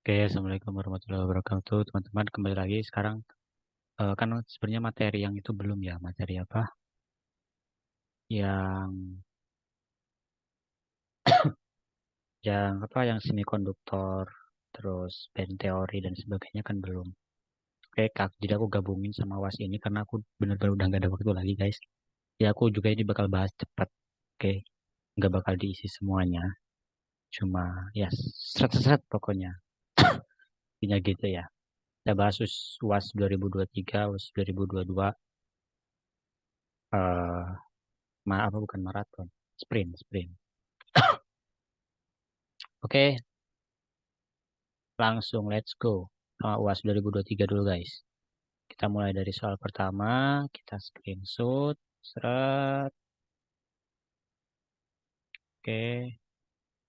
Oke, assalamualaikum warahmatullahi wabarakatuh, teman-teman. Kembali lagi sekarang kan sebenarnya materi yang itu belum ya, materi apa? Yang yang semikonduktor, terus band teori dan sebagainya kan belum. Oke, Kak, jadi aku gabungin sama UAS ini karena aku benar-benar udah nggak ada waktu lagi, guys. Ya aku juga ini bakal bahas cepat. Oke, nggak bakal diisi semuanya, cuma ya seret-seret pokoknya. Intinya gitu ya. Kita bahas UAS 2023, UAS 2022. eh apa bukan maraton, sprint. Oke, langsung let's go sama UAS 2023 dulu guys. Kita mulai dari soal pertama, kita screenshot, seret, oke,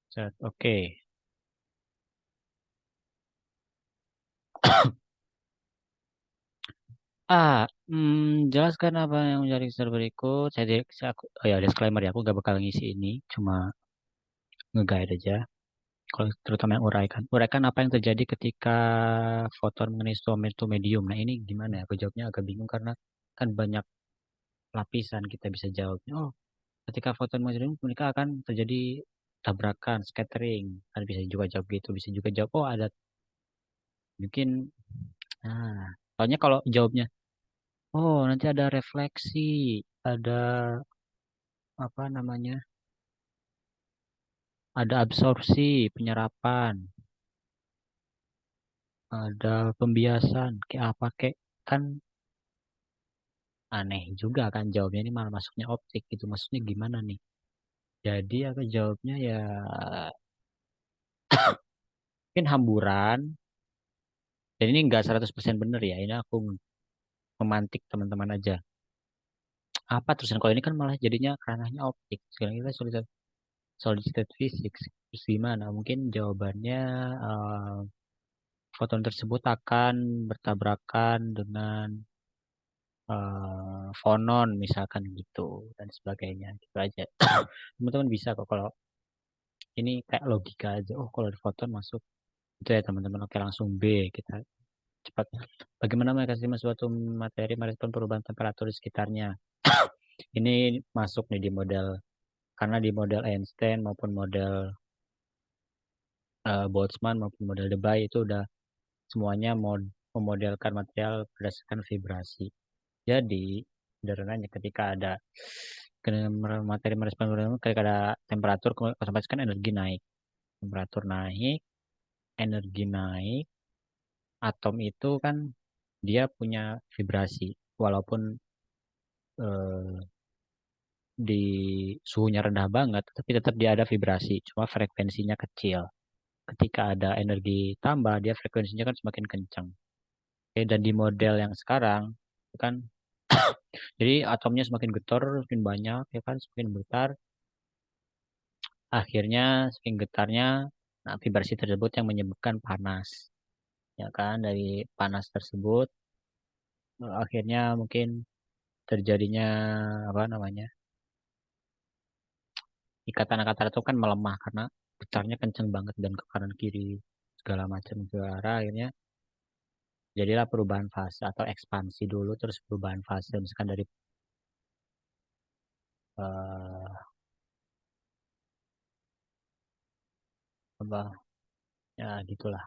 seret, oke. Jelaskan apa yang menjadi kisah berikut. Oh ya, disclaimer ya, aku gak bakal ngisi ini, cuma nge-guide aja. Kalau terutama yang uraikan. Uraikan apa yang terjadi ketika foton mengenai suatu medium. Nah ini gimana ya? Aku jawabnya agak bingung karena kan banyak lapisan kita bisa jawabnya. Oh, ketika foton mengenai mereka akan terjadi tabrakan, scattering. Kan bisa juga jawab gitu, bisa juga jawab, oh ada mungkin, nah, soalnya kalau jawabnya, oh nanti ada refleksi, ada apa namanya, ada absorpsi, penyerapan, ada pembiasan, kayak apa kayak, kan aneh juga kan jawabnya ini malah masuknya optik gitu, maksudnya gimana nih? Jadi aku jawabnya ya mungkin hamburan, dan ini enggak 100% bener ya, ini aku memantik teman-teman aja. Apa terusan kalau ini kan malah jadinya ranahnya optik. Sekarang kita solid state physics. Terus gimana? Mungkin jawabannya eh, foton tersebut akan bertabrakan dengan fonon misalkan gitu dan sebagainya. Gitu aja. Teman-teman bisa kok kalau ini kayak logika aja. Oh, kalau di foton masuk itu ya teman-teman. Oke, langsung B kita cepat. Bagaimana mengatasi suatu materi merespon perubahan temperatur di sekitarnya? Ini masuk nih di model, karena di model Einstein maupun model Boltzmann maupun model Debye itu udah semuanya memodelkan material berdasarkan vibrasi. Jadi sederhananya ketika ada materi merespon ketika ada temperatur, otomatis kan energi naik, temperatur naik, energi naik, atom itu kan dia punya vibrasi walaupun eh, di suhunya rendah banget, tapi tetap dia ada vibrasi, cuma frekuensinya kecil. Ketika ada energi tambah, dia frekuensinya kan semakin kencang. Oke, dan di model yang sekarang, itu kan, jadi atomnya semakin getar, semakin banyak, ya kan, semakin besar. Akhirnya, semakin getarnya, nah, vibrasi tersebut yang menyebabkan panas. Ya kan, dari panas tersebut, akhirnya mungkin terjadinya, apa namanya, ikatan-ikatan itu kan melemah karena getarnya kencang banget dan ke kanan kiri segala macam suara, akhirnya jadilah perubahan fase atau ekspansi dulu terus perubahan fase misalkan dari eh, apa ya gitulah,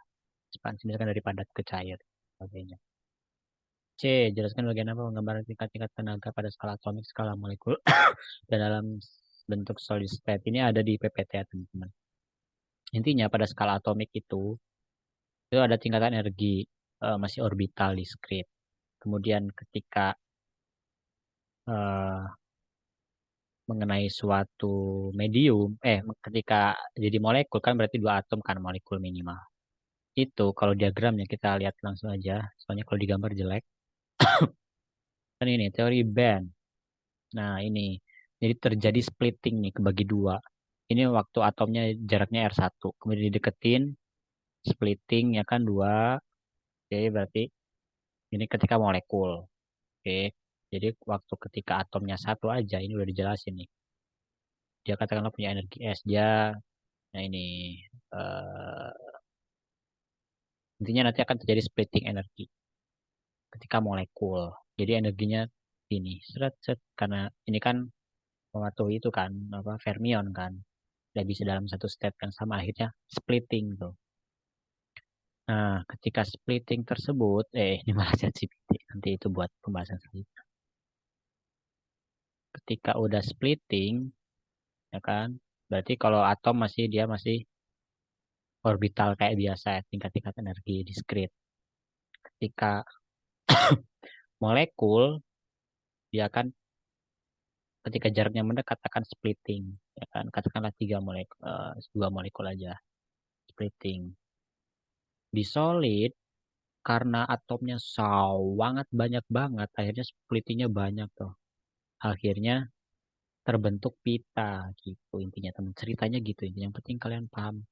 ekspansi misalkan dari padat ke cair sebagainya. C. Jelaskan bagian apa penggambaran tingkat-tingkat tenaga pada skala atomik, skala molekul dan dalam bentuk solid state. Ini ada di PPT ya teman-teman. Intinya pada skala atomik itu ada tingkatan energi, masih orbital diskrit. Kemudian ketika eh, mengenai suatu medium, ketika jadi molekul kan berarti dua atom kan molekul minimal. Itu kalau diagramnya kita lihat langsung aja, soalnya kalau digambar jelek. Kan ini teori band. Nah ini, jadi terjadi splitting nih kebagi dua. Ini waktu atomnya jaraknya R1, kemudian dideketin, splitting ya kan dua, jadi berarti ini ketika molekul. Oke, jadi waktu ketika atomnya satu aja, ini udah dijelasin nih. Dia katakanlah punya energi S, dia, nah ini, eh, Intinya nanti akan terjadi splitting energi ketika molekul. Jadi energinya ini seret seret karena ini kan mematuhi itu kan apa fermion kan. Tidak bisa dalam satu step yang sama akhirnya splitting tuh. Nah, ketika splitting tersebut, ini malah ChatGPT nanti itu buat pembahasan selanjutnya. Ketika udah splitting, ya kan, berarti kalau atom dia masih orbital kayak biasa ya, tingkat-tingkat energi diskrit. Ketika molekul, dia kan ketika jaraknya mendekat akan splitting, ya kan, katakanlah dua molekul aja splitting. Di solid, karena atomnya sangat banyak banget, akhirnya splittingnya banyak tuh. Akhirnya terbentuk pita gitu intinya teman ceritanya gitu intinya. Yang penting kalian paham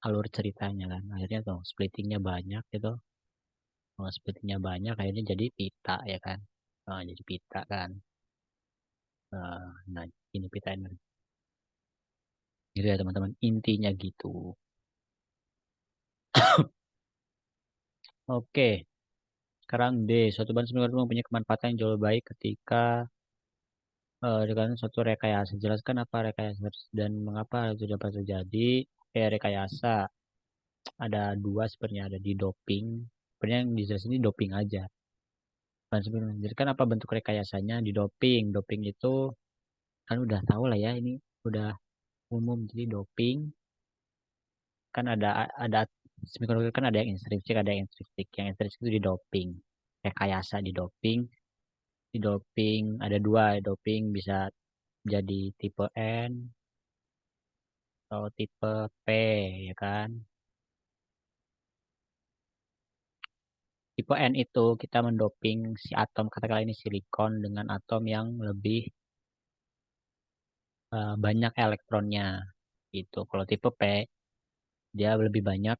alur ceritanya kan. Akhirnya tuh splittingnya banyak gitu. Oh, splittingnya banyak akhirnya jadi pita ya kan. Nah, jadi pita kan. Nah, ini pita energi. Gitu ya teman-teman. Intinya gitu. Oke. Sekarang D. Suatu bahan semikonduktor mempunyai kemanfaatan yang jauh lebih baik ketika dengan suatu rekayasa. Jelaskan apa rekayasa dan mengapa itu dapat terjadi. Rekayasa. Ada dua sebenarnya. Ada di doping. Sebenarnya yang dijelasin ini doping aja. Bukan sebenarnya. Jadi kan apa bentuk rekayasanya di doping. Doping itu kan udah tahu lah ya. Ini udah umum. Jadi doping kan ada semikonduktor kan ada yang intrinsik ada yang ekstrinsik. Yang intrinsik itu di doping. Rekayasa di doping. Di doping ada dua doping bisa jadi tipe N atau tipe P ya kan. Tipe N itu kita mendoping si atom katakanlah ini silikon dengan atom yang lebih banyak elektronnya gitu. Kalau tipe P dia lebih banyak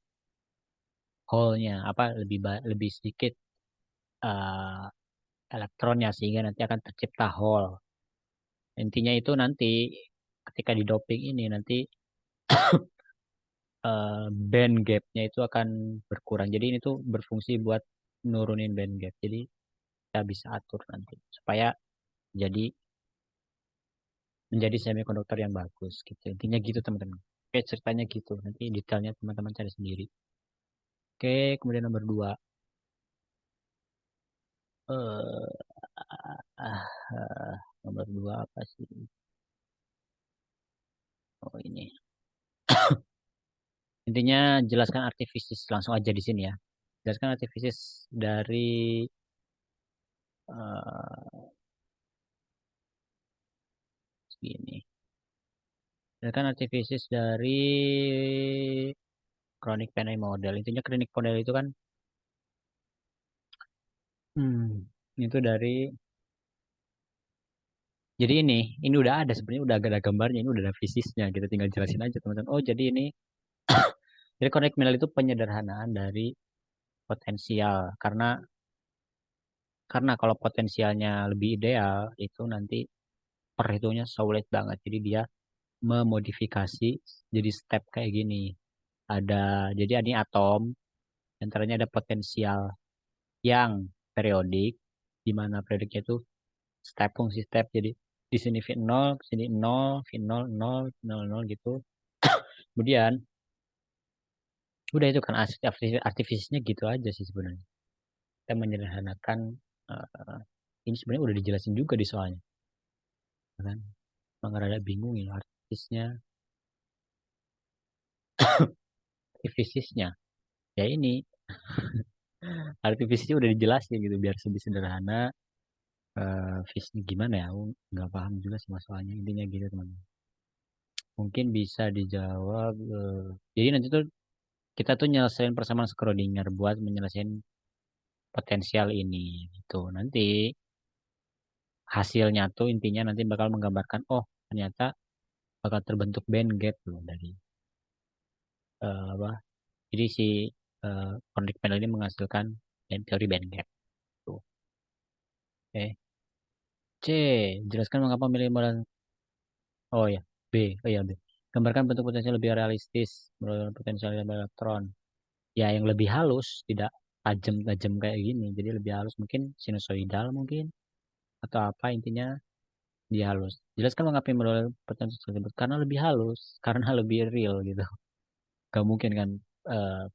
hole-nya apa lebih sedikit eh, elektronnya sehingga nanti akan tercipta hole. Intinya itu nanti ketika di doping ini nanti band gap-nya itu akan berkurang. Jadi ini tuh berfungsi buat nurunin band gap. Jadi kita bisa atur nanti supaya jadi menjadi semikonduktor yang bagus gitu. Intinya gitu teman-teman. Oke, ceritanya gitu. Nanti detailnya teman-teman cari sendiri. Oke, kemudian nomor dua. Eh, nomor dua apa sih? Oh ini. Intinya jelaskan artifisis langsung aja di sini ya. Jelaskan artifisis dari eh ini. Jelaskan artifisis dari chronic penile model. Intinya chronic model itu kan itu dari jadi ini udah ada sebenarnya udah ada gambarnya, ini udah ada fisiknya gitu. Tinggal jelasin aja teman-teman. Oh, jadi ini jadi connect mineral itu penyederhanaan dari potensial karena kalau potensialnya lebih ideal itu nanti perhitungnya sulit banget. Jadi dia memodifikasi jadi step kayak gini. Ada jadi ini atom antaranya ada potensial yang periodik di mana periodiknya itu fungsi step. Jadi di sini V0, sini 0, V0, 0, 0, 0 gitu. Kemudian udah itu kan artifisnya gitu aja sih sebenarnya. Kita menyederhanakan eh, ini sebenarnya udah dijelasin juga di soalnya, ya kan? Emang rada bingung ya artifisisnya. Ya ini artifisisnya udah dijelasin gitu biar lebih sederhana. Fisnya gimana ya? Aku nggak paham juga sih masalahnya. Intinya gitu teman. Mungkin bisa dijawab. Jadi nanti tuh kita tuh nyelesain persamaan Schrödinger buat menyelesaikan potensial ini gitu. Nanti hasilnya tuh intinya nanti bakal menggambarkan oh ternyata bakal terbentuk band gap loh dari apa jadi si konflik panel ini menghasilkan teori band gap tuh. Oke. C, jelaskan mengapa milih modal. Oh ya, B. Oh ya, B. Gambarkan bentuk potensial lebih realistis menurut potensial elektron. ya yang lebih halus, tidak tajam-tajam kayak gini. Jadi lebih halus mungkin sinusoidal mungkin atau apa intinya dia halus. Jelaskan mengapa model potensi tersebut karena lebih halus, karena lebih real gitu. Gak mungkin kan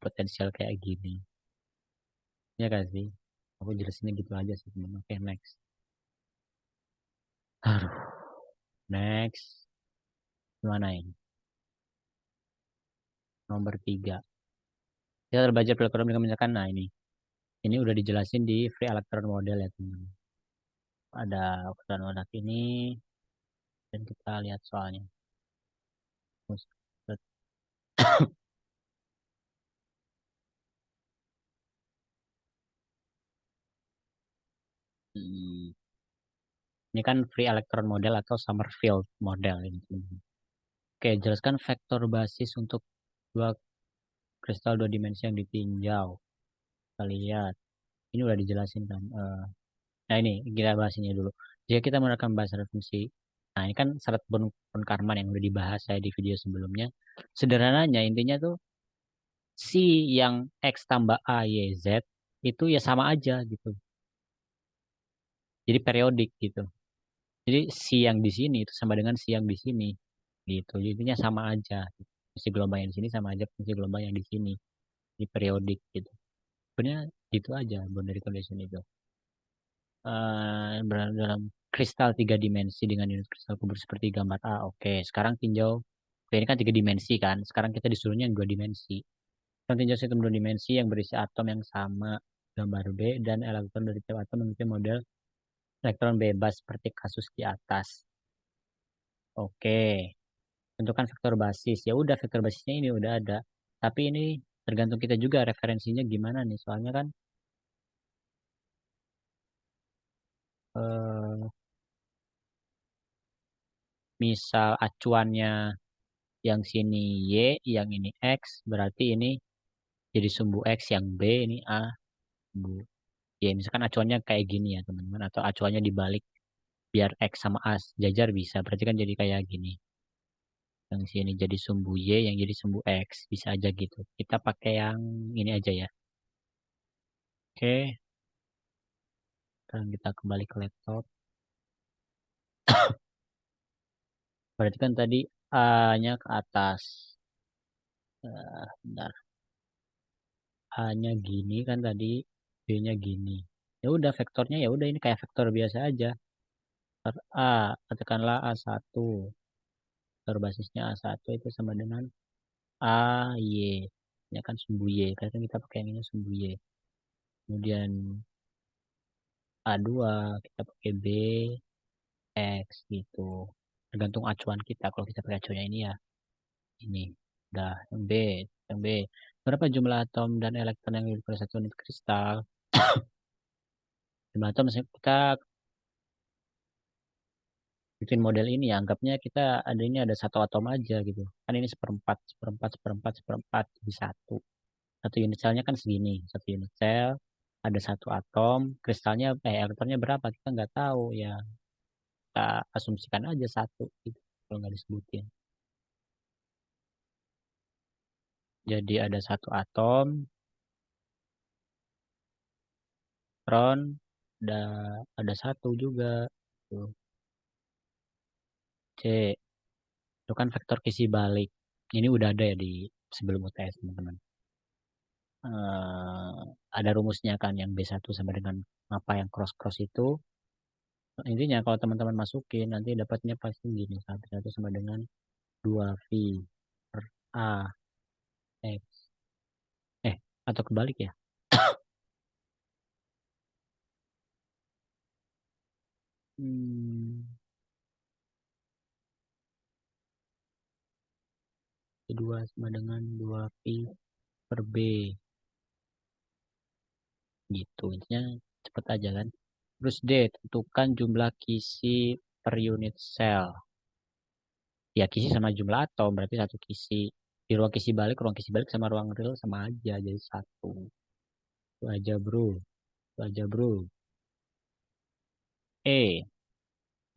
potensial kayak gini. Ya kan sih? Aku jelasinnya gitu aja sih, teman. Oke, next. Aduh, next. Gimana ini? Nomor 3. Kita terbaca program dengan misalkan, nah ini. Ini udah dijelasin di free electron model ya, teman. Ada ukuran wadah ini, dan kita lihat soalnya. Hmm, Ini kan free electron model atau Summerfield model ini, teman. Oke, jelaskan vektor basis untuk dua kristal dua dimensi yang ditinjau. Kita lihat. Ini udah dijelasin kan. Nah ini kita bahas ini dulu. Jika kita menggunakan bahasa referensi, nah ini kan syarat Von Karman yang udah dibahas saya di video sebelumnya. Sederhananya intinya tuh si yang X tambah A, Y, Z itu ya sama aja gitu. Jadi periodik gitu. Jadi si yang di sini itu sama dengan si yang di sini gitu. Jadi intinya sama aja. Si gelombang yang di sini sama aja si gelombang yang di sini. Di periodik gitu. Sebenarnya gitu aja boundary condition itu. Berada dalam kristal tiga dimensi dengan unit kristal kubur seperti gambar A. Oke, sekarang tinjau. Oke, ini kan tiga dimensi kan. Sekarang kita disuruhnya yang dua dimensi. Kita tinjau sistem dua dimensi yang berisi atom yang sama gambar B dan elektron dari tiap atom memiliki model elektron bebas seperti kasus di atas. Oke, tentukan vektor basis. Ya udah vektor basisnya ini udah ada. Tapi ini tergantung kita juga referensinya gimana nih. Soalnya kan eh, misal acuannya yang sini Y, yang ini X, berarti ini jadi sumbu X, yang B ini A, sumbu Y. Misalkan acuannya kayak gini ya teman-teman, atau acuannya dibalik biar X sama A jajar bisa, berarti kan jadi kayak gini. Yang sini jadi sumbu Y, yang jadi sumbu X, bisa aja gitu. Kita pakai yang ini aja ya. Oke, sekarang kita kembali ke laptop. Berarti kan tadi A-nya ke atas. Bentar. A-nya gini kan tadi, B-nya gini. Ya udah vektornya ya udah ini kayak vektor biasa aja. Vektor A, katakanlah A1. Vektor basisnya A1 itu sama dengan A, Y. Ini kan sumbu Y. Karena kita pakai yang ini sumbu Y. Kemudian A2, kita pakai B, X gitu. Tergantung acuan kita. Kalau kita pakai acuannya ini ya ini. Udah, yang B. Yang B. Berapa jumlah atom dan elektron yang dimiliki pada satu unit kristal? Jumlah atom, misalnya kita bikin model ini ya, anggapnya kita ada ini ada satu atom aja gitu. Kan ini seperempat, seperempat, seperempat, seperempat di satu. Satu unit selnya kan segini. Satu unit sel ada satu atom, kristalnya elektronnya berapa kita nggak tahu ya. Kita asumsikan aja satu gitu kalau nggak disebutin. Jadi ada satu atom, elektron, ada ada satu juga. Tuh. C itu kan vektor kisi balik. Ini udah ada ya di sebelum UTS teman-teman. eh, ada rumusnya kan yang B1 sama dengan apa yang cross-cross itu. Intinya kalau teman-teman masukin nanti dapatnya pasti gini. Satu sama dengan 2V per A X. Eh, atau kebalik ya? Hmm, 2 sama dengan 2V per B. Gitu. Intinya cepet aja kan. Terus D, tentukan jumlah kisi per unit sel. Ya, kisi sama jumlah atom, berarti satu kisi. Di ruang kisi balik sama ruang real sama aja, jadi satu. Itu aja bro, itu aja bro. E,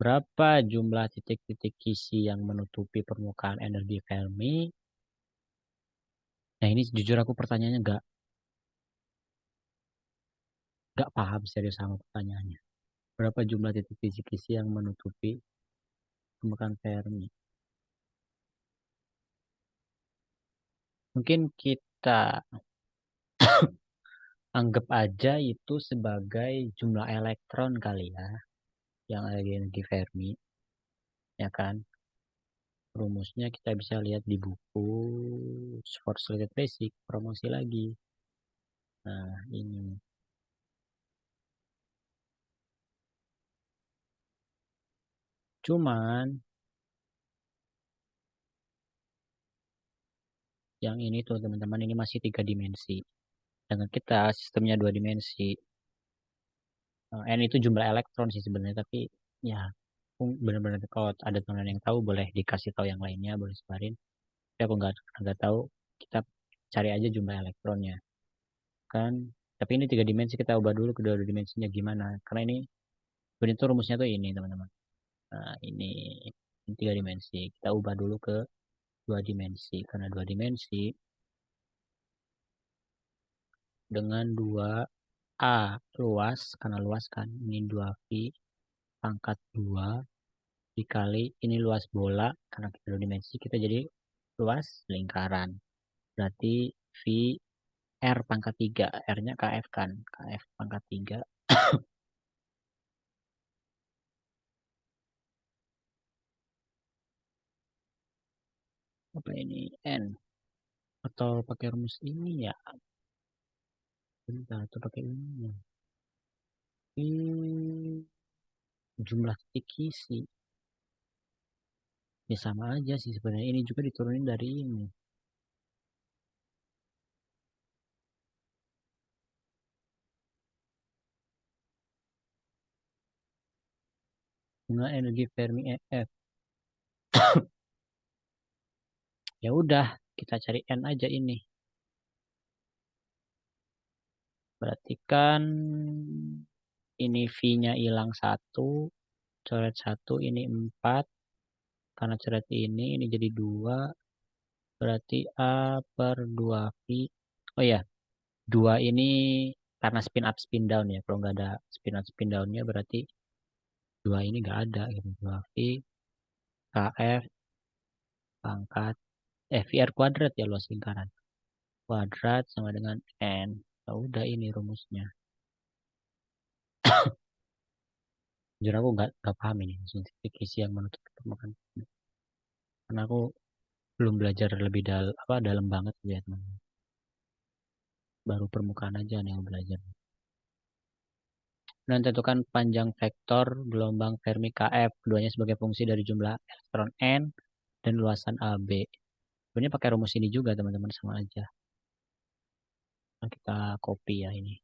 berapa jumlah titik-titik kisi yang menutupi permukaan energi Fermi? Nah ini jujur aku pertanyaannya Nggak paham serius sama pertanyaannya. Berapa jumlah titik kisi-kisi yang menutupi permukaan Fermi? Mungkin kita anggap aja itu sebagai jumlah elektron kali ya, yang ada di energi Fermi, ya kan? Rumusnya kita bisa lihat di buku Schwarzschild Basic, promosi lagi. Nah, ini. Cuman, yang ini tuh teman-teman, ini masih 3 dimensi. Dengan kita sistemnya 2 dimensi. N itu jumlah elektron sih sebenarnya, tapi ya benar-benar kalau ada teman yang tahu boleh dikasih tahu yang lainnya, boleh sebarin. Tapi aku nggak tahu, kita cari aja jumlah elektronnya kan. Tapi ini 3 dimensi, kita ubah dulu ke 2 dimensinya gimana, karena ini sebenarnya tuh rumusnya tuh ini teman-teman. Nah, ini 3 dimensi, kita ubah dulu ke 2 dimensi, karena 2 dimensi dengan 2A luas, karena luas kan, ini 2V pangkat 2 dikali ini luas bola, karena kita 2 dimensi, kita jadi luas lingkaran. Berarti V R pangkat 3, R-nya KF kan, KF pangkat 3. Apa ini? N. Atau pakai rumus ini ya? Bentar, atau pakai ini ya? Hmm, jumlah titik isi. Ya sama aja sih sebenarnya. Ini juga diturunin dari ini. Bunga energi Fermi EF. Ya udah, kita cari N aja ini. Berarti kan ini V-nya hilang satu, coret satu, ini 4. Karena coret ini jadi 2. Berarti A per 2V. Oh ya, 2 ini karena spin up spin down ya. Kalau nggak ada spin up spin downnya berarti 2 ini nggak ada gitu. 2V KF pangkat VR kuadrat ya, luas lingkaran. Kuadrat sama dengan N. Ya udah, ini rumusnya. Jujur aku nggak paham ini simplifikasi yang menutup permukaan. Karena aku belum belajar lebih dalam banget ya teman. Baru permukaan aja nih yang belajar. Dan tentukan panjang vektor gelombang Fermi KF. Keduanya sebagai fungsi dari jumlah elektron N dan luasan AB. Sebenarnya pakai rumus ini juga teman-teman, sama aja. Nah, kita copy ya ini.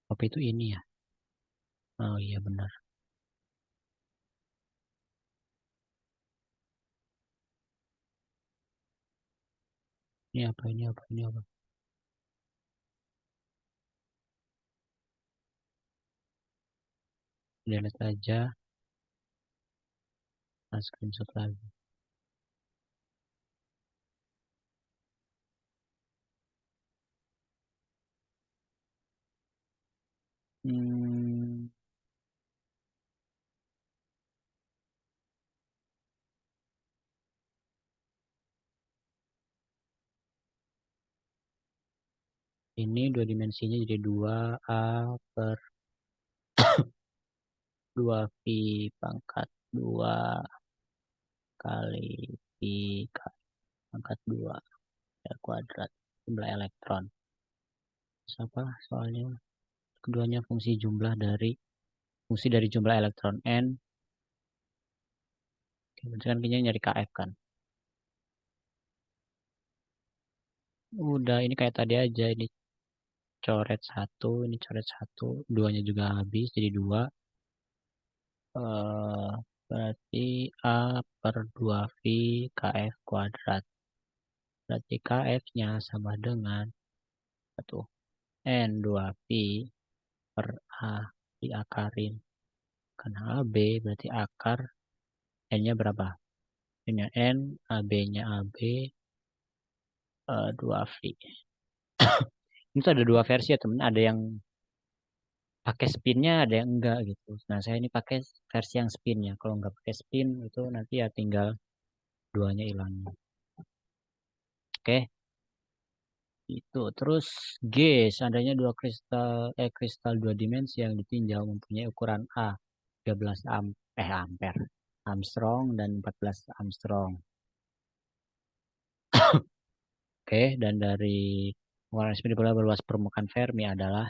Copy itu ini ya. Oh iya benar. Ini apa, ini apa, ini apa. Delete aja. Nah, screenshot lagi. Hmm, ini 2 dimensinya jadi 2A per 2V pangkat 2 kali V pangkat 2 ya kuadrat jumlah elektron. Terus apa soalnya? Keduanya fungsi dari jumlah elektron N. Berarti kan kayaknya nyari KF kan. Udah, ini kayak tadi aja, ini coret satu, ini coret satu, duanya juga habis jadi 2. eh Berarti A per 2V KF kuadrat. Berarti KF-nya sama dengan satu N2V per A diakarin. Karena AB berarti akar N-nya berapa? N-nya N, AB-nya AB, 2V. Ini tuh ada 2 versi ya temen. Ada yang pakai spinnya ada yang enggak gitu. Nah, saya ini pakai versi yang spinnya. Kalau nggak pakai spin itu nanti ya tinggal duanya hilang. Oke, itu. Terus G, seandainya dua kristal dua dimensi yang ditinjau mempunyai ukuran A 13 ampere, Armstrong dan 14 Armstrong. Oke, dan dari pengeluaran spin di bola berluas permukaan Fermi adalah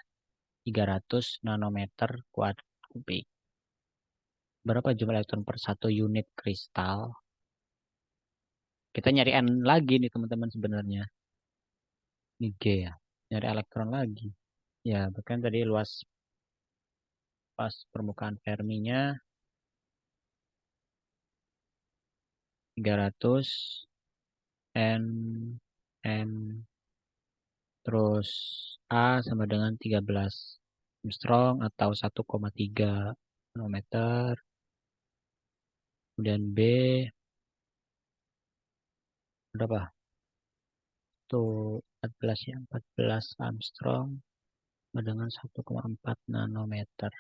300 nanometer kubik. Berapa jumlah elektron per satu unit kristal? Kita nyari N lagi nih teman-teman sebenarnya. Ini G ya. Nyari elektron lagi. Ya, bahkan tadi luas pas permukaan Ferminya 300 N N terus A sama dengan 13 Armstrong atau 1,3 nanometer. Kemudian B berapa? Tuh 14 ya, 14 Armstrong sama dengan 1,4 nanometer.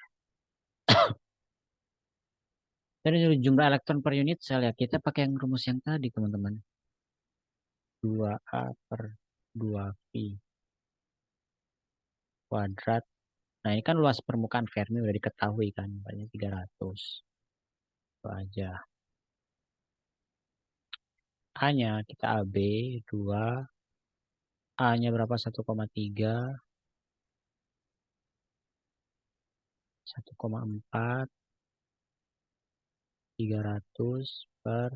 Dari jumlah elektron per unit sel ya, kita pakai yang rumus yang tadi teman-teman. 2A per 2V kuadrat. Nah ini kan luas permukaan Fermi udah diketahui kan, banyak 300. Itu aja. A-nya kita AB 2. A-nya berapa? 1,3. 1,4. 300 per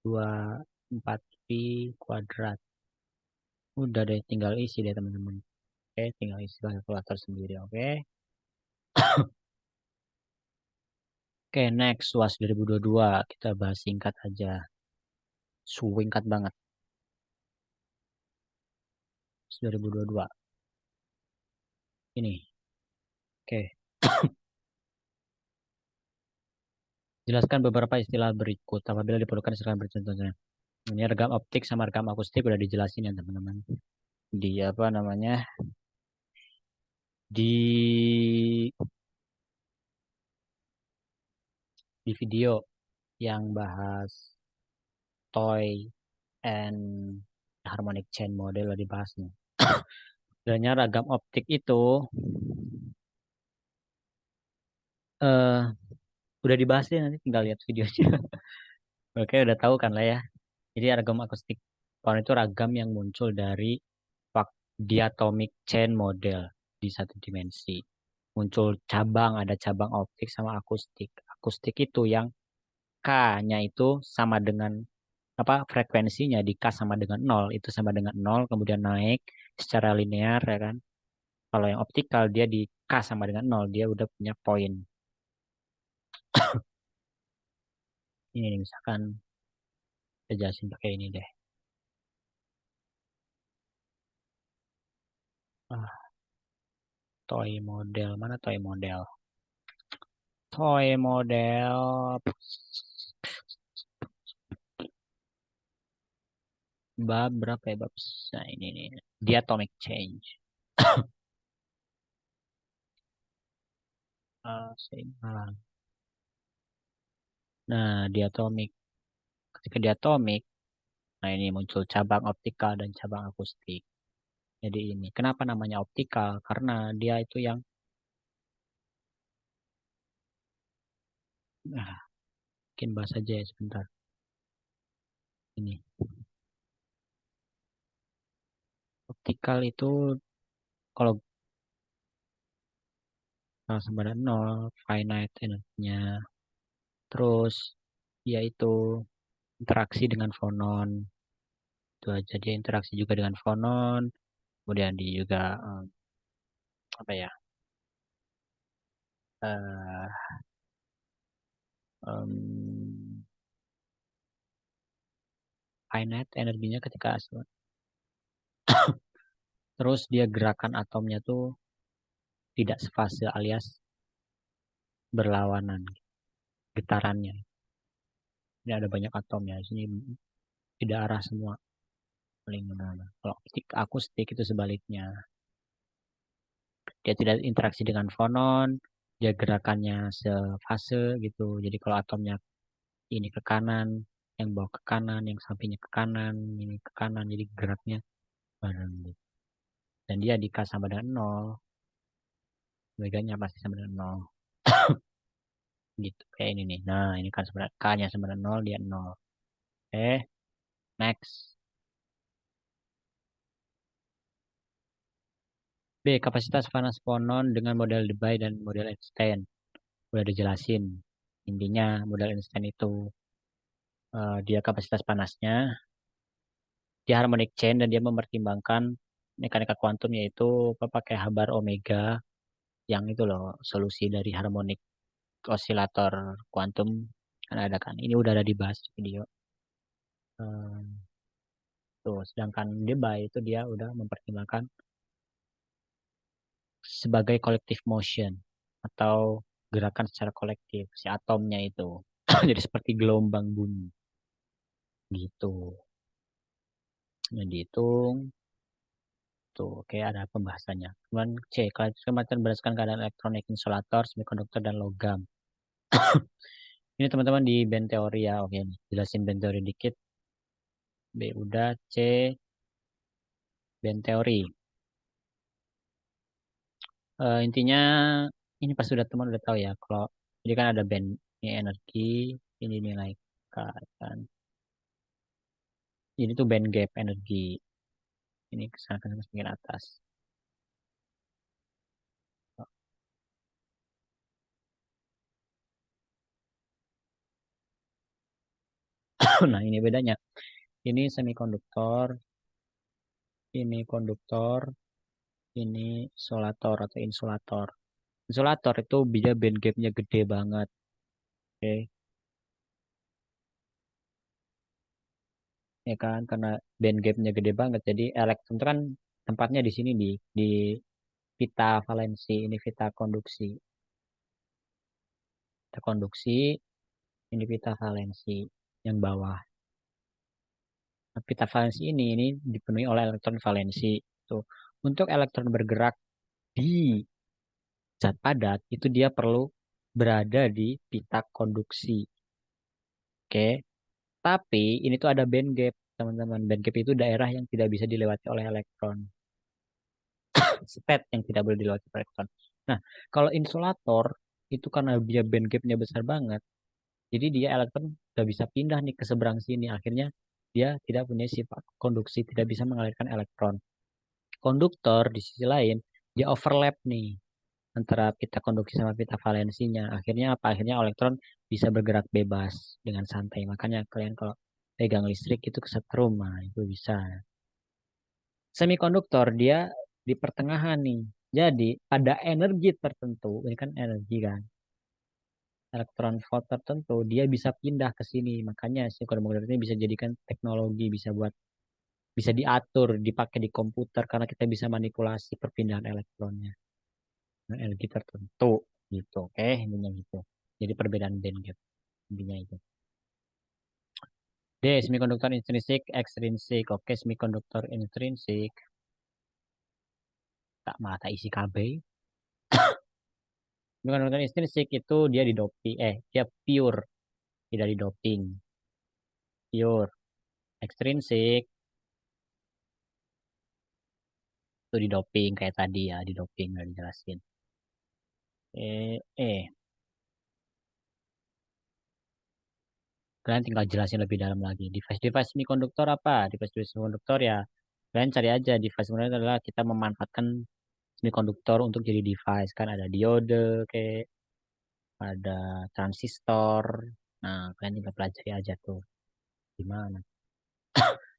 24V kuadrat. Udah deh, tinggal isi deh teman-teman. Oke, tinggal isi kalkulator sendiri. Oke. Oke, next UAS 2022. Kita bahas singkat aja. Singkat banget. UAS 2022. Ini. Oke. Jelaskan beberapa istilah berikut apabila diperlukan istilah bercontohnya. Ini rekam optik sama rekam akustik udah dijelasin ya teman-teman. Di apa namanya? Di video yang bahas toy and harmonic chain model udah dibahas nih. Sebenarnya ragam optik itu eh udah dibahas ya, nanti tinggal lihat videonya. Oke, udah tahu kan lah ya. Jadi ragam akustik pohon itu ragam yang muncul dari diatomic chain model di satu dimensi. Muncul cabang, ada cabang optik sama akustik. Akustik itu yang K-nya itu sama dengan apa frekuensinya di K sama dengan nol itu sama dengan nol kemudian naik secara linear ya kan. Kalau yang optikal dia di K sama dengan nol dia udah punya poin. Ini nih, misalkan saya jelasin pakai ini deh. Ah, toy model mana toy model? Toy model bab berapa ya bab? Nah ini nih diatomic change. Seimbang. Nah diatomic ketika diatomik, nah ini muncul cabang optikal dan cabang akustik. Jadi ini kenapa namanya optikal? Karena dia itu yang nah, mungkin bahas aja ya sebentar. Ini optikal itu kalau sama dengan nol finite energinya. Terus yaitu interaksi dengan fonon. Itu aja dia interaksi juga dengan fonon. Kemudian dia juga apa ya? eh em, finite energinya ketika terus dia gerakan atomnya tuh tidak sefase alias berlawanan getarannya. Ini ada banyak atom ya. Sini tidak arah semua paling mana. Kalau optik akustik itu sebaliknya. Dia tidak interaksi dengan fonon, dia gerakannya sefase gitu. Jadi kalau atomnya ini ke kanan, yang bawah ke kanan, yang sampingnya ke kanan, ini ke kanan, jadi geraknya bareng gitu. Dan dia di K sama dengan 0, meganya pasti sama dengan 0. Gitu, kayak ini nih. Nah, ini kan sebenarnya K-nya sama dengan 0, dia 0. Oke, next. B. Kapasitas panas fonon dengan model Debye dan model Einstein. Udah dijelasin. Intinya model Einstein itu dia kapasitas panasnya, dia harmonic chain dan dia mempertimbangkan mekanika kuantum yaitu apa, pakai Habar omega yang itu loh solusi dari harmonic osilator kuantum kan ada kan. Ini udah ada dibahas di video. Eh, Tuh, sedangkan Debye itu dia udah mempertimbangkan sebagai collective motion atau gerakan secara kolektif si atomnya itu. Jadi seperti gelombang bumi gitu. Nah, dihitung tuh kayak ada pembahasannya. Kemudian C, kecepatan berdasarkan keadaan elektronik, insulator, semikonduktor, dan logam. Ini teman-teman di band teori ya. Oke, nih. Jelasin band teori dikit. B udah, C band teori. Intinya ini pas sudah teman udah tahu ya. Kalau jadi kan ada band ini energi, ini nilai K kan. Ini tuh band gap energi. Ini kesana ke semakin atas. Nah, ini bedanya. Ini semikonduktor, ini konduktor, ini isolator atau insulator. Insulator itu dia band gapnya gede banget. Oke, ya kan karena band gapnya gede banget. Jadi elektron itu kan tempatnya di sini di pita valensi, ini pita konduksi. Pita konduksi, ini pita valensi yang bawah. Nah, pita valensi ini dipenuhi oleh elektron valensi. Tuh. Untuk elektron bergerak di zat padat itu dia perlu berada di pita konduksi. Oke. Tapi ini tuh ada band gap, teman-teman. Band gap itu daerah yang tidak bisa dilewati oleh elektron. State yang tidak boleh dilewati oleh elektron. Nah, kalau insulator itu karena dia band gapnya besar banget, jadi dia elektron nggak bisa pindah nih ke seberang sini. Akhirnya dia tidak punya sifat konduksi, tidak bisa mengalirkan elektron. Konduktor di sisi lain, dia overlap nih antara pita konduksi sama pita valensinya. Akhirnya apa? Akhirnya elektron bisa bergerak bebas dengan santai. Makanya kalian kalau pegang listrik itu kesetrum, nah itu bisa. Semikonduktor dia di pertengahan nih. Jadi pada energi tertentu, ini kan energi kan, elektron volt tertentu, dia bisa pindah ke sini. Makanya si konduktor ini bisa jadikan teknologi, bisa diatur, dipakai di komputer karena kita bisa manipulasi perpindahan elektronnya. Nah, energi tertentu gitu. Oke, intinya gitu. Jadi perbedaan band gap intinya itu. D. Semikonduktor intrinsik, ekstrinsik. Oke, semikonduktor intrinsik. Tak mata isi KB. Semikonduktor intrinsik itu dia didoping, dia pure, tidak didoping. Pure. Ekstrinsik itu didoping kayak tadi ya, didoping udah dijelasin. Eh. Kalian tinggal jelasin lebih dalam lagi. Device-device semikonduktor apa? Device-device semikonduktor ya. Kalian cari aja device semikonduktor adalah kita memanfaatkan semikonduktor untuk jadi device. Kan ada diode, kayak ada transistor. Nah, kalian tinggal pelajari aja tuh. Gimana?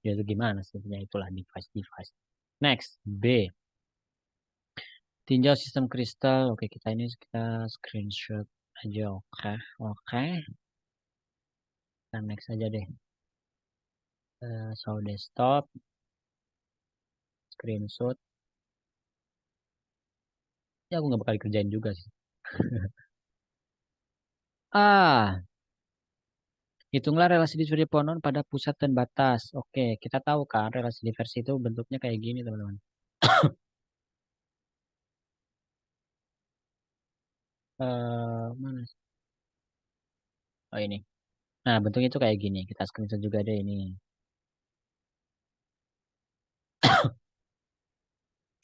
Ya itu gimana sebenarnya itulah device-device. Next, B. Tinjau sistem kristal. Oke, kita screenshot aja. Oke, oke. Kita next aja deh. So desktop, screenshot. Ya aku nggak bakal kerjain juga sih. Hitunglah relasi dispersi fonon pada pusat dan batas. Oke, kita tahu kan relasi diversi itu bentuknya kayak gini, teman-teman. Mana? Oh ini. Nah, bentuknya itu kayak gini. Kita screenshot juga deh ini.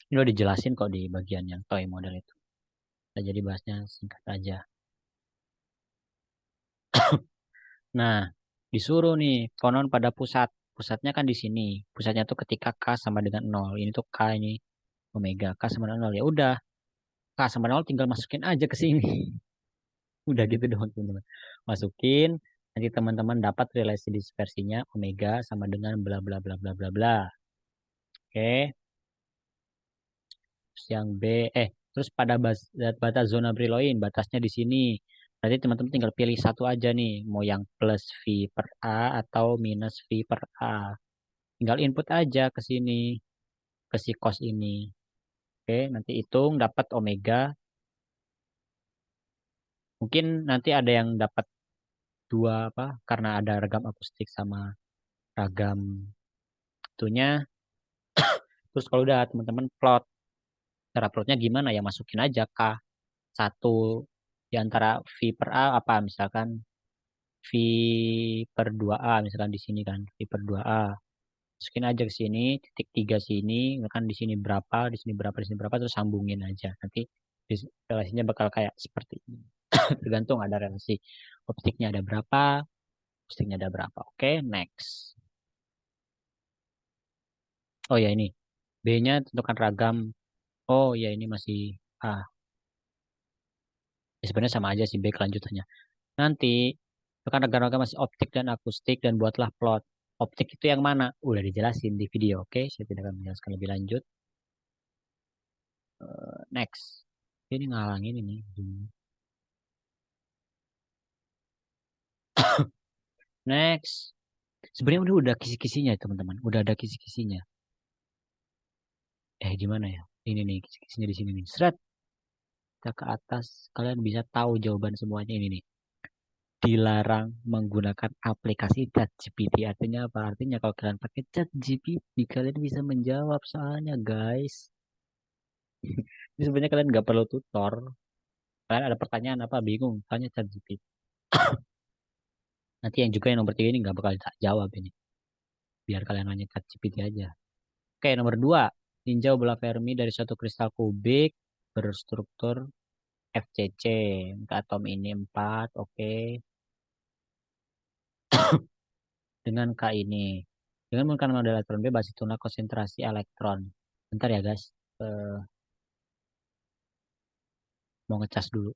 Ini udah dijelasin kok di bagian yang toy model itu. Nah, jadi bahasnya singkat aja. Nah, disuruh nih konon pada pusat. Pusatnya kan di sini. Pusatnya tuh ketika K sama dengan nol. Ini tuh K ini omega. K sama dengan nol. Ya udah. K sama nol tinggal masukin aja ke sini. Udah gitu doang teman-teman. Masukin. Nanti teman-teman dapat relasi dispersinya omega sama dengan bla bla bla bla bla bla. Oke. Terus yang B, terus pada batas zona Brillouin, batasnya di sini. Berarti teman-teman tinggal pilih satu aja nih, mau yang plus V per A atau minus V per A. Tinggal input aja ke sini, ke si cos ini. Oke, nanti hitung dapat omega. Mungkin nanti ada yang dapat dua apa, karena ada ragam akustik sama ragam itunya. Terus kalau udah teman-teman plot, cara plotnya gimana ya? Masukin aja K satu di antara V per A apa misalkan V per 2A misalkan di sini kan V per 2A masukin aja ke sini titik 3 sini misalkan di sini berapa di sini berapa di sini berapa terus sambungin aja nanti relasinya bakal kayak seperti ini tergantung ada relasi optiknya ada berapa optiknya ada berapa oke next oh ya ini B-nya tentukan ragam oh ya ini masih A ya, sebenarnya sama aja sih B kelanjutannya nanti tekan ragam-ragam masih optik dan akustik dan buatlah plot. Optik itu yang mana? Udah dijelasin di video, oke? Saya tidak akan menjelaskan lebih lanjut. Next. Ini ngalangin ini. Next. Sebenarnya udah kisi-kisinya teman-teman. Udah ada kisi-kisinya. Gimana ya? Ini nih kisi-kisinya di sini nih. Seret. Kita ke atas. Kalian bisa tahu jawaban semuanya ini nih. Dilarang menggunakan aplikasi ChatGPT. Artinya apa? Artinya kalau kalian pakai ChatGPT, kalian bisa menjawab soalnya, guys. Jadi sebenarnya kalian nggak perlu tutor. Kalian ada pertanyaan apa bingung, tanya ChatGPT. Nanti yang juga yang nomor 3 ini nggak bakal tak jawab ini. Biar kalian nanya ChatGPT aja. Oke, nomor 2. Tinjau bola Fermi dari suatu kristal kubik berstruktur FCC. Untuk atom ini 4, oke. Dengan K ini. Dengan menggunakan model elektron bebas, hitunglah konsentrasi elektron. Bentar ya, guys. Eh, mau ngecas dulu.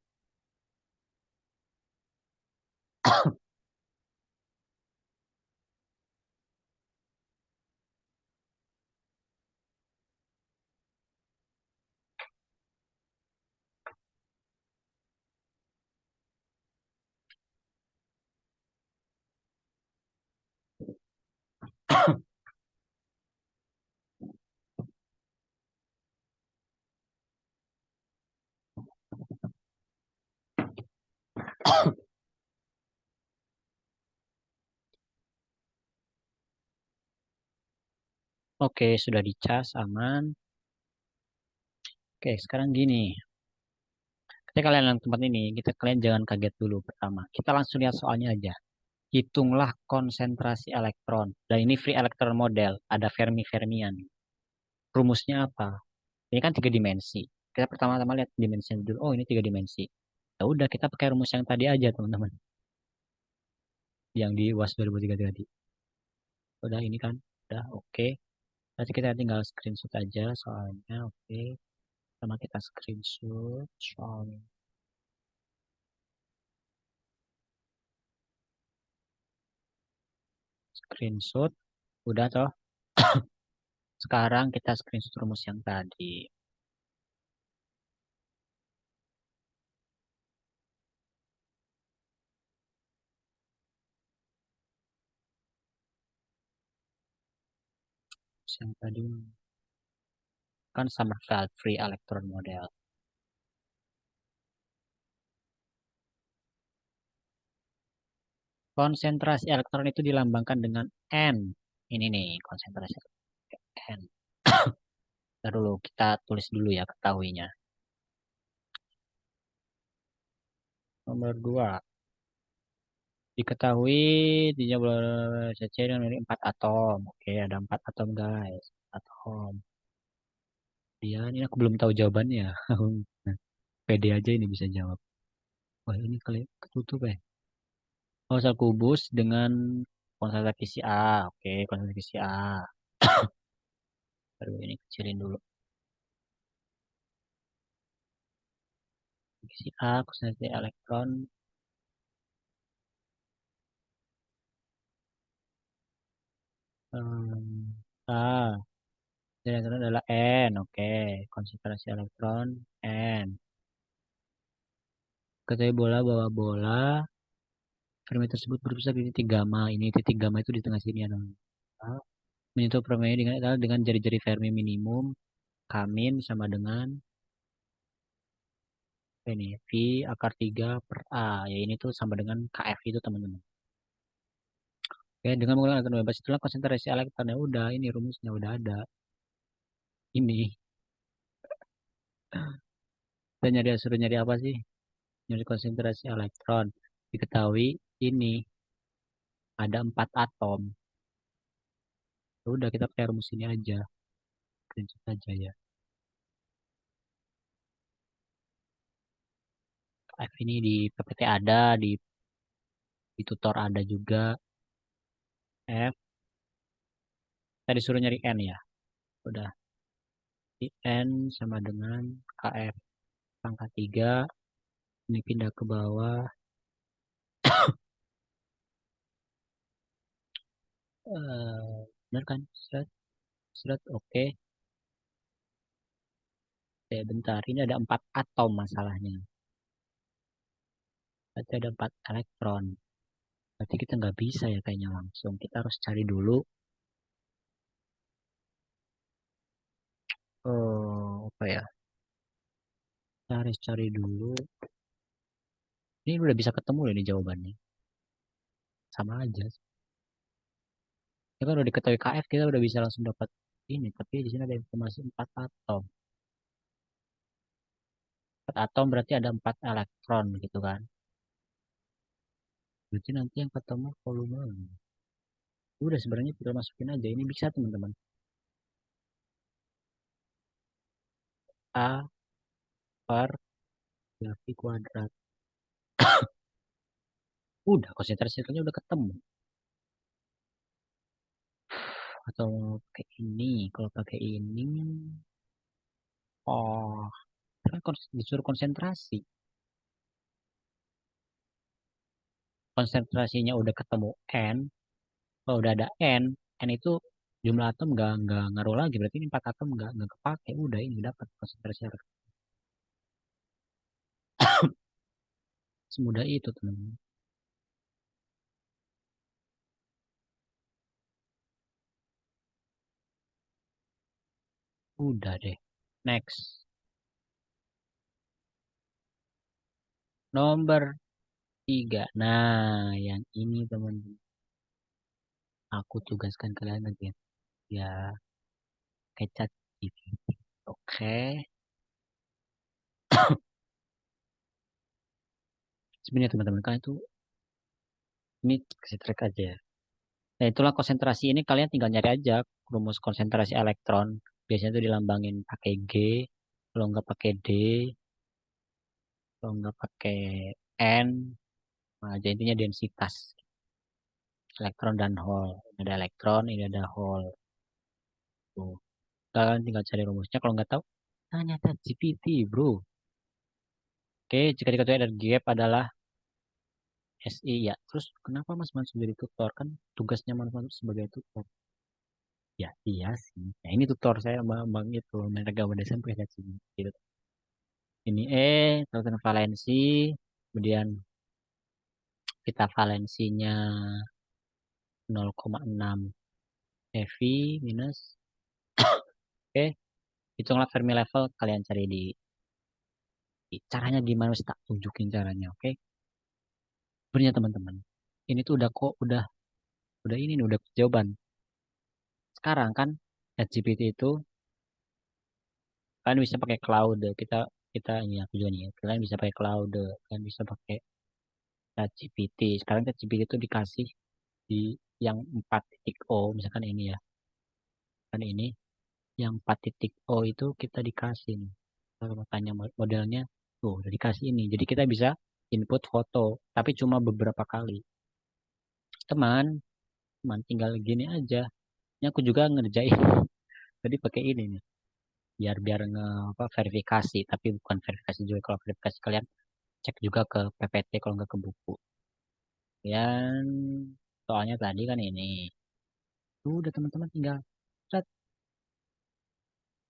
Oke, sudah dicas, aman. Oke, sekarang gini. Ketika kalian yang tempat ini, kalian jangan kaget dulu pertama. Kita langsung lihat soalnya aja. Hitunglah konsentrasi elektron. Dan ini free electron model. Ada Fermi-Fermian. Rumusnya apa? Ini kan tiga dimensi. Kita pertama-tama lihat dimensinya dulu. Oh, ini tiga dimensi. Ya udah, kita pakai rumus yang tadi aja, teman-teman. Yang di UAS 2003 tadi. Udah, ini kan. Udah, oke. Nanti kita tinggal screenshot aja soalnya. Oke. Sama kita screenshot soalnya. Screenshot. Udah toh. Sekarang kita screenshot rumus yang tadi. Rumus yang tadi kan Sommerfeld free electron model. Konsentrasi elektron itu dilambangkan dengan N. Ini nih konsentrasi N. Ntar dulu kita tulis dulu ya ketahuinya. Nomor 2. Diketahui di bulan CC dengan memiliki 4 atom. Oke, ada 4 atom guys. Atom. Dia ini aku belum tahu jawabannya. Pede aja ini bisa jawab. Wah ini kali ketutup ya. Oh, sel kubus dengan konsentrasi si A. Oke, konsentrasi si A. Baru ini kecilin dulu. Si A, konsentrasi elektron. A. Dan elektron adalah N. Oke, konsentrasi elektron N. Ketahui bola bahwa bola Fermi tersebut berpusat di titik gamma. Ini titik gamma itu di tengah sini ya. Menyentuh permainnya dengan jari-jari Fermi minimum. Kamin sama dengan ini V akar 3 per A. Ya ini tuh sama dengan KF itu teman-teman. Oke, dengan menggunakan elektron bebas itulah konsentrasi elektronnya udah. Ini rumusnya udah ada. Ini. Dan suruh nyari apa sih? Nyari konsentrasi elektron. Diketahui ini ada 4 atom. Ya udah kita pakai rumus ini aja. Prinsip aja ya. KF ini di PPT ada, di tutor ada juga. F. Tadi suruh nyari N ya. Udah. Di N sama dengan KF pangkat 3. Ini pindah ke bawah. Benar kan? Seret, seret, oke. Bentar. Ini ada 4 atom masalahnya. Berarti ada 4 elektron. Berarti kita nggak bisa ya kayaknya langsung. Kita harus cari dulu. Apa ya? Kita harus cari dulu. Ini udah bisa ketemu loh ini jawabannya. Sama aja. Ya kan udah diketahui KF kita udah bisa langsung dapat ini. Tapi di sini ada informasi 4 atom. 4 atom berarti ada 4 elektron gitu kan. Berarti nanti yang ketemu volume. Udah sebenarnya tinggal masukin aja. Ini bisa teman-teman. A per V kuadrat. Udah konsentrasinya udah ketemu. Atau pakai ini. Kalau pakai ini. Oh. Kan disuruh konsentrasi. Konsentrasinya udah ketemu N. Kalau udah ada N itu jumlah atom nggak ngaruh lagi. Berarti ini 4 atom nggak kepake. Udah ini dapat konsentrasi semudah itu teman. Udah deh. Next. Nomor 3. Nah, yang ini teman-teman. Aku tugaskan kalian lagi. Ya, kecat GPT. Oke. Sebenarnya teman-teman kalian itu ini kasih track aja ya. Nah, itulah konsentrasi ini kalian tinggal nyari aja rumus konsentrasi elektron. Biasanya itu dilambangin pakai G, kalau nggak pakai D, kalau nggak pakai N. Nah, jadi intinya densitas elektron dan hole. Ini ada elektron, ini ada hole. Tuh. Kalian tinggal cari rumusnya. Kalau nggak tahu, tanya ChatGPT, bro. Oke, jika diketahui ada gap adalah SI ya. Terus kenapa Mas Mansur jadi tutor? Kan tugasnya Mas Mansur sebagai tutor. Ya, iya sih. Nah, ini tutor saya bang itu mereka udah sampai ke sini. Gitu. Ini tautan valensi, kemudian kita valensinya 0,6 eV minus. Oke, hitunglah Fermi level kalian cari caranya gimana sih tak tunjukin caranya, oke? Sebenarnya teman-teman, ini tuh udah kok udah ini nih udah jawaban. Sekarang kan ChatGPT itu kalian bisa pakai cloud. Kita kita ini aku juga nih ya. Kalian bisa pakai cloud, kalian bisa pakai ChatGPT. Sekarang ChatGPT itu dikasih di yang 4.0, misalkan ini ya. Kan ini yang 4.0 itu kita dikasih nih. Kalau tanya modelnya, tuh udah dikasih ini. Jadi kita bisa input foto, tapi cuma beberapa kali. Teman, teman tinggal gini aja. Ini aku juga ngerjain. Tadi pakai ini nih. Biar biar nge apa, verifikasi, tapi bukan verifikasi juga. Kalau verifikasi kalian cek juga ke PPT kalau nggak ke buku. Dan soalnya tadi kan ini. Tuh udah teman-teman tinggal set,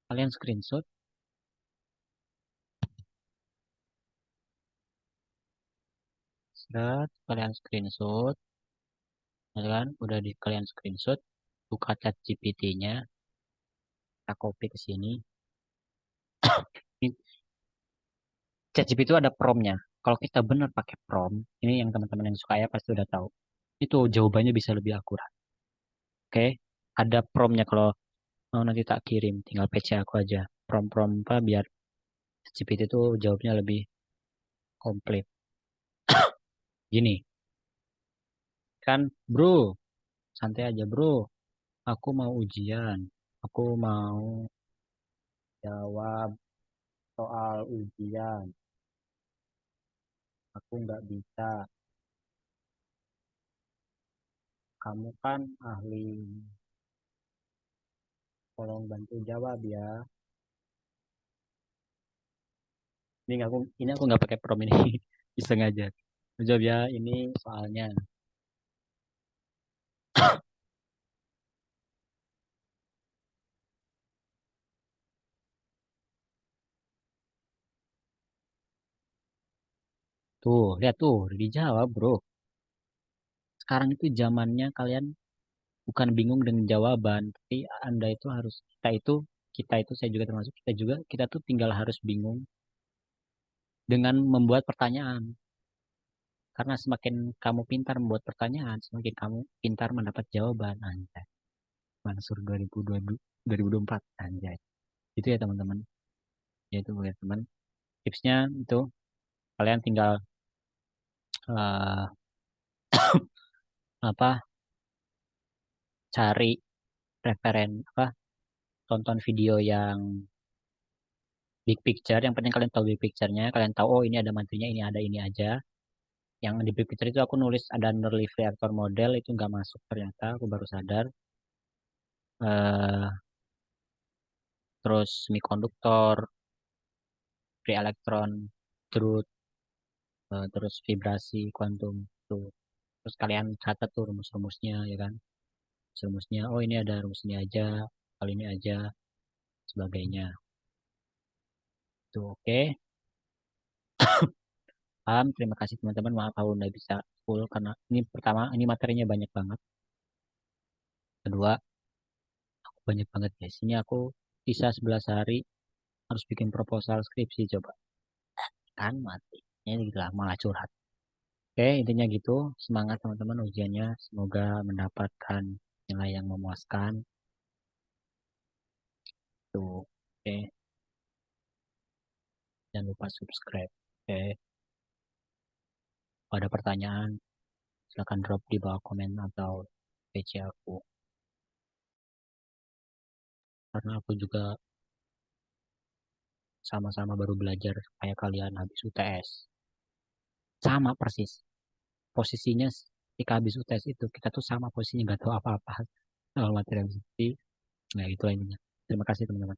kalian screenshot, set, kalian screenshot, ya kan? Udah di kalian screenshot, buka chat GPT-nya, kita copy ke sini. Ini chat GPT itu ada prompt-nya. Kalau kita benar pakai prompt, ini yang teman-teman yang suka ya pasti udah tahu. Itu jawabannya bisa lebih akurat. Oke, ada prompt-nya kalau mau nanti tak kirim, tinggal PC aku aja. Prompt-prompt apa biar GPT itu jawabnya lebih komplit. Gini, kan bro, santai aja bro. Aku mau ujian. Aku mau jawab soal ujian. Aku nggak bisa. Kamu kan ahli. Tolong bantu jawab ya. Ini aku nggak pakai prom ini. Iseng aja. Jawab ya ini soalnya. Tuh, lihat tuh, udah dijawab bro. Sekarang itu zamannya kalian bukan bingung dengan jawaban, tapi Anda itu harus, kita itu saya juga termasuk, kita tuh tinggal harus bingung dengan membuat pertanyaan. Karena semakin kamu pintar membuat pertanyaan, semakin kamu pintar mendapat jawaban. Anjay. Mansur 2024. Anjay. Itu ya teman-teman. Ya itu ya teman. Tipsnya itu kalian tinggal eh, apa cari referen apa tonton video yang big picture. Yang penting kalian tahu big picture-nya. Kalian tahu oh ini ada materinya, ini ada ini aja. Yang di big picture itu aku nulis ada Nurlift reaktor model itu nggak masuk ternyata. Aku baru sadar. eh Terus semikonduktor, free elektron, truth, terus vibrasi kuantum tuh. Terus kalian catat tuh rumus-rumusnya ya kan. Rumusnya, oh ini ada rumus ini aja, kali ini aja, sebagainya. Tuh oke. Paham, terima kasih teman-teman. Maaf aku nggak bisa full karena ini pertama, ini materinya banyak banget. Kedua, aku banyak banget guys. Ini aku sisa 11 hari harus bikin proposal skripsi coba. Kan mati. Ini gitu lah, malah curhat. Oke, intinya gitu. Semangat teman-teman ujiannya. Semoga mendapatkan nilai yang memuaskan. Tuh, oke. Jangan lupa subscribe. Oke, kalau ada pertanyaan, silahkan drop di bawah komen atau PC aku. Karena aku juga sama-sama baru belajar kayak kalian habis UTS. Sama persis. Posisinya ketika habis UTS itu, kita tuh sama posisinya, nggak tahu apa-apa soal materi yang. Nah, itu intinya. Terima kasih teman-teman.